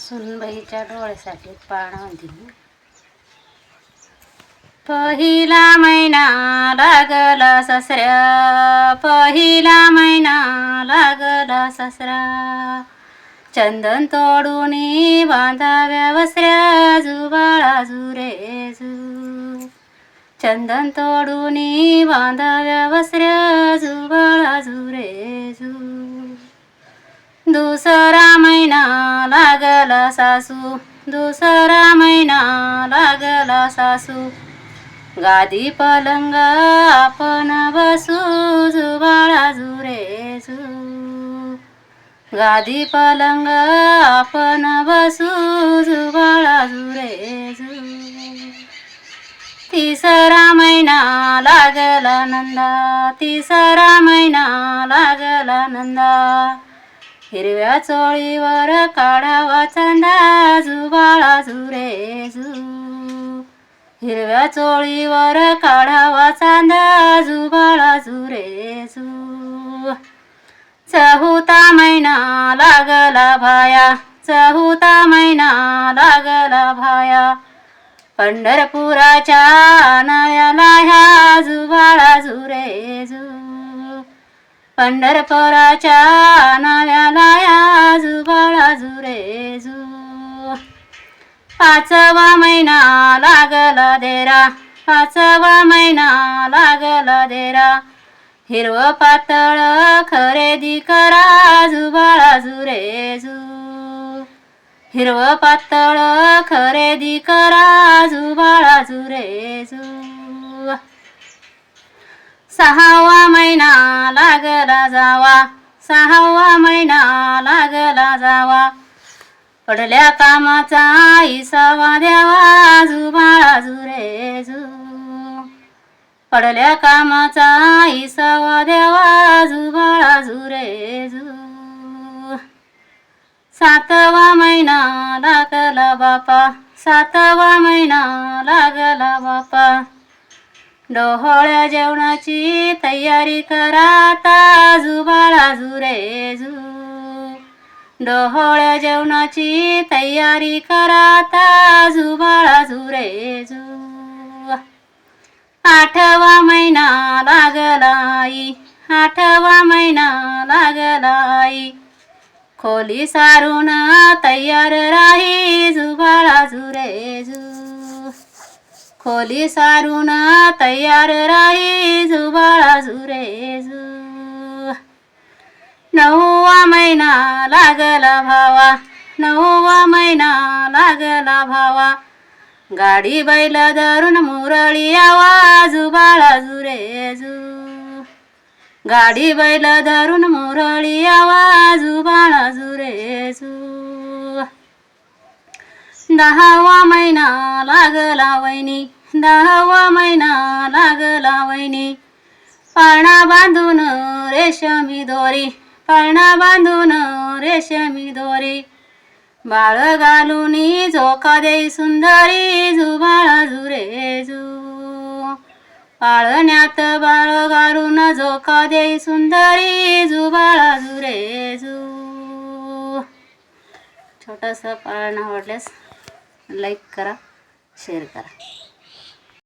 सुनबाईच्या डोळ्यासाठी पाळणा दिली. पहिला महिना लागला ससऱ्या, पहिला महिना लागला ससरा. चंदन तोडूनी बांधाव्या वसऱ्या, जुबाळा जुरे जू. चंदन तोडूनी बांधाव्या वसऱ्या, जुबाळा जुरे जू. दुसरा महिना लागला सासू, दुसरा महिना लागला सासू. गादी पलंग आपण बसू, जुबाळा जुरे जू. गादी पलंग आपण बसू, जुबाळा जुरे जू. तिसरा महिना लागला नंदा, तिसरा महिना लागला नंदा. हिरव्या चोळीवर काढावा चांदा, जुबाळा जुरे जू. हिरव्या चोळीवर काढावा चांदा, जुबाळा जुरे जू. चौथा महिना लागला भाया, चौथा महिना लागला भाया. पंढरपुराच्या नव्याला ह्या, जुबाळा जुरे जू. पंढरपुराच्या नव्याला ह्या, जुबाळा जुरे जू. पाचवा महिना लागला देरा, पाचवा महिना लागला देरा. हिरवं पातळ खरेदी करा, जुबाळा जुरे जू. हिरवं पातळ खरेदी करा, जुबाळा जुरे जू. सहावा महिना लागला जावा, सहावा महिना लागला जावा. पडल्या कामाचा हिसावा द्यावा, जुबाळा जुरे जू. पडल्या कामाचा हिसावा द्यावा, जुबाळा जुरे जू. सातवा महिना लागला बापा, सातवा महिना लागला बापा. डोहोळ्या जेवणाची तयारी करा आता, जुबाळा जुरे जू. डोहोळ्या जेवणाची तयारी करा आता, जुबाळा जुरे जू. आठवा महिना लागला आई, आठवा महिना लागला आई. खोली सारून तयार राही, जुबाळा जुरे जू. खोली सारून तयार राही, जुबाळा जुरे जू. नववा महिना लागला भावा, नववा महिना लागला भावा. गाडी बैल धरून मुरळी यावा, जुबाळा जुरे जू. गाडी बैल धरून मुरळी यावा, जुबाळा जुरे जू. दहावा महिना लागला वैनी, दहावा महिना लागला वैनी. पाळणा बांधून रेशमी दोरी, पाळणा बांधून रेशमी दोरी. बाळ घालूनी झोका देई सुंदरी, जुबाळा जुरे जू. पाळण्यात बाळ घालून झोका देई सुंदरी, जुबाळा जुरे जू. छोटासा पाळणा आवडल्यास लाईक करा, शेअर करा.